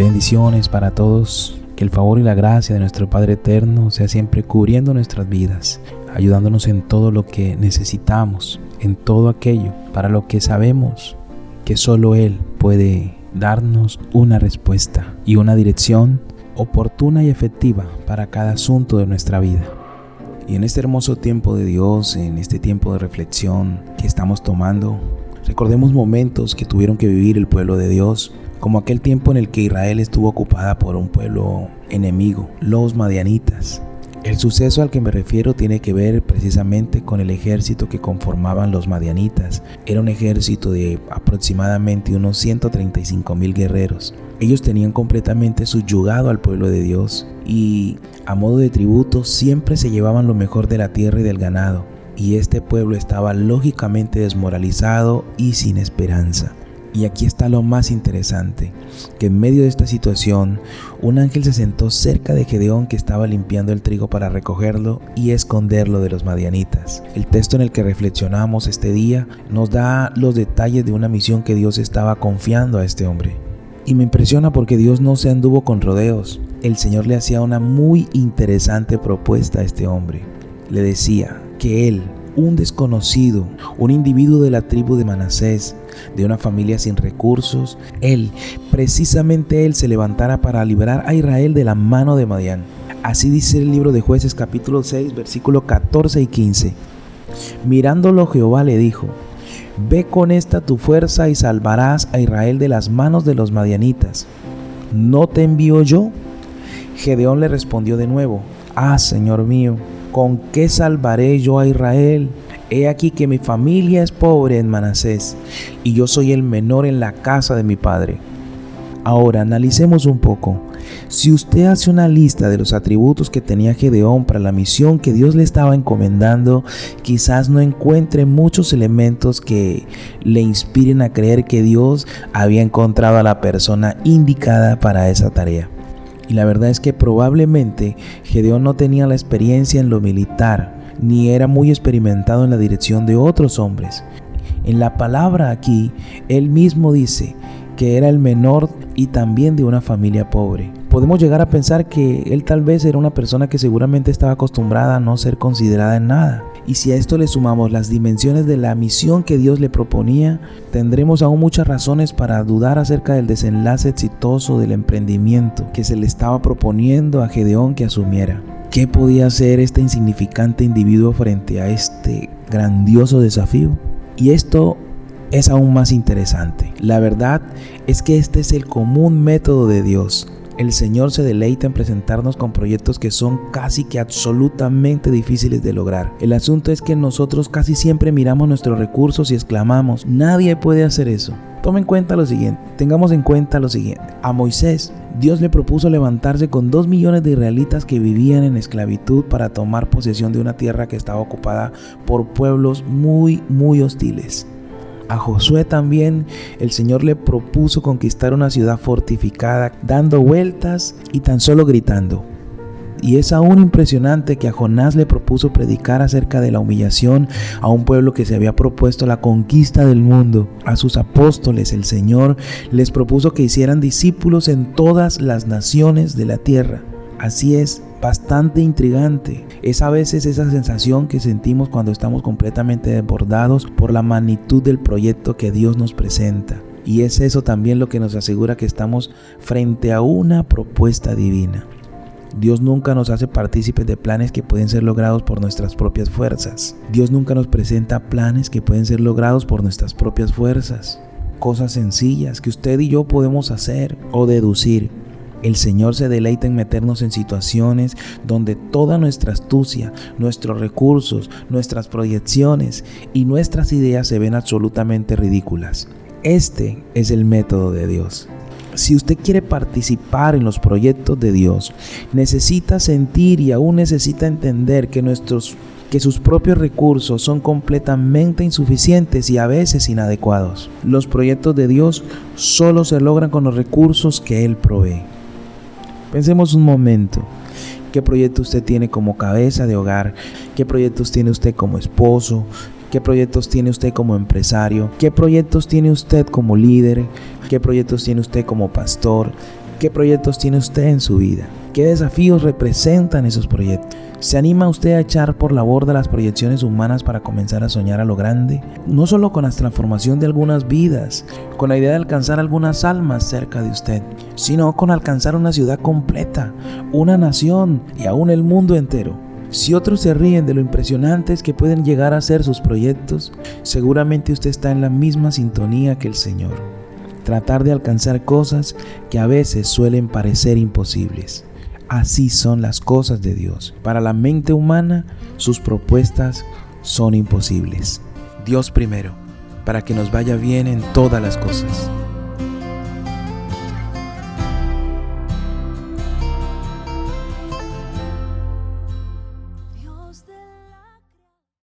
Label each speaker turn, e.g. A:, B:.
A: Bendiciones para todos. Que el favor y la gracia de nuestro Padre Eterno sea siempre cubriendo nuestras vidas, ayudándonos en todo lo que necesitamos, en todo aquello para lo que sabemos que solo Él puede darnos una respuesta y una dirección oportuna y efectiva para cada asunto de nuestra vida. Y en este hermoso tiempo de Dios, en este tiempo de reflexión que estamos tomando, recordemos momentos que tuvieron que vivir el pueblo de Dios, como aquel tiempo en el que Israel estuvo ocupada por un pueblo enemigo, los madianitas. El suceso al que me refiero tiene que ver precisamente con el ejército que conformaban los madianitas. Era un ejército de aproximadamente unos 135,000 guerreros. Ellos tenían completamente subyugado al pueblo de Dios y a modo de tributo siempre se llevaban lo mejor de la tierra y del ganado. Y este pueblo estaba lógicamente desmoralizado y sin esperanza. Y aquí está lo más interesante, que en medio de esta situación, un ángel se sentó cerca de Gedeón, que estaba limpiando el trigo para recogerlo y esconderlo de los madianitas. El texto en el que reflexionamos este día nos da los detalles de una misión que Dios estaba confiando a este hombre. Y me impresiona porque Dios no se anduvo con rodeos. El Señor le hacía una muy interesante propuesta a este hombre. Le decía que él, un desconocido, un individuo de la tribu de Manasés, de una familia sin recursos, precisamente él se levantara para librar a Israel de la mano de Madián. Así dice el libro de Jueces capítulo 6, versículos 14 y 15. Mirándolo Jehová le dijo: ve con esta tu fuerza y salvarás a Israel de las manos de los madianitas. ¿No te envío yo? Gedeón le respondió de nuevo: Señor mío, ¿con qué salvaré yo a Israel? He aquí que mi familia es pobre en Manasés, y yo soy el menor en la casa de mi padre. Ahora analicemos un poco. Si usted hace una lista de los atributos que tenía Gedeón para la misión que Dios le estaba encomendando, quizás no encuentre muchos elementos que le inspiren a creer que Dios había encontrado a la persona indicada para esa tarea. Y la verdad es que probablemente Gedeón no tenía la experiencia en lo militar, ni era muy experimentado en la dirección de otros hombres. En la palabra aquí, él mismo dice que era el menor y también de una familia pobre. Podemos llegar a pensar que él tal vez era una persona que seguramente estaba acostumbrada a no ser considerada en nada. Y si a esto le sumamos las dimensiones de la misión que Dios le proponía, tendremos aún muchas razones para dudar acerca del desenlace exitoso del emprendimiento que se le estaba proponiendo a Gedeón que asumiera. ¿Qué podía hacer este insignificante individuo frente a este grandioso desafío? Y esto es aún más interesante. La verdad es que este es el común método de Dios. El Señor se deleita en presentarnos con proyectos que son casi que absolutamente difíciles de lograr. El asunto es que nosotros casi siempre miramos nuestros recursos y exclamamos: nadie puede hacer eso. Tengamos en cuenta lo siguiente. A Moisés, Dios le propuso levantarse con 2 millones de israelitas que vivían en esclavitud para tomar posesión de una tierra que estaba ocupada por pueblos muy hostiles. A Josué también el Señor le propuso conquistar una ciudad fortificada, dando vueltas y tan solo gritando. Y es aún impresionante que a Jonás le propuso predicar acerca de la humillación a un pueblo que se había propuesto la conquista del mundo. A sus apóstoles el Señor les propuso que hicieran discípulos en todas las naciones de la tierra. Así es, bastante intrigante. Es a veces esa sensación que sentimos cuando estamos completamente desbordados por la magnitud del proyecto que Dios nos presenta. Y es eso también lo que nos asegura que estamos frente a una propuesta divina. Dios nunca nos hace partícipes de planes que pueden ser logrados por nuestras propias fuerzas. Dios nunca nos presenta planes que pueden ser logrados por nuestras propias fuerzas. Cosas sencillas que usted y yo podemos hacer o deducir. El Señor se deleita en meternos en situaciones donde toda nuestra astucia, nuestros recursos, nuestras proyecciones y nuestras ideas se ven absolutamente ridículas. Este es el método de Dios. Si usted quiere participar en los proyectos de Dios, necesita sentir y aún necesita entender que sus propios recursos son completamente insuficientes y a veces inadecuados. Los proyectos de Dios solo se logran con los recursos que Él provee. Pensemos un momento. ¿Qué proyecto usted tiene como cabeza de hogar? ¿Qué proyectos tiene usted como esposo? ¿Qué proyectos tiene usted como empresario? ¿Qué proyectos tiene usted como líder? ¿Qué proyectos tiene usted como pastor? ¿Qué proyectos tiene usted en su vida? ¿Qué desafíos representan esos proyectos? ¿Se anima usted a echar por la borda las proyecciones humanas para comenzar a soñar a lo grande? No solo con la transformación de algunas vidas, con la idea de alcanzar algunas almas cerca de usted, sino con alcanzar una ciudad completa, una nación y aún el mundo entero. Si otros se ríen de lo impresionantes que pueden llegar a ser sus proyectos, seguramente usted está en la misma sintonía que el Señor. Tratar de alcanzar cosas que a veces suelen parecer imposibles. Así son las cosas de Dios. Para la mente humana, sus propuestas son imposibles. Dios primero, para que nos vaya bien en todas las cosas.
B: Dios de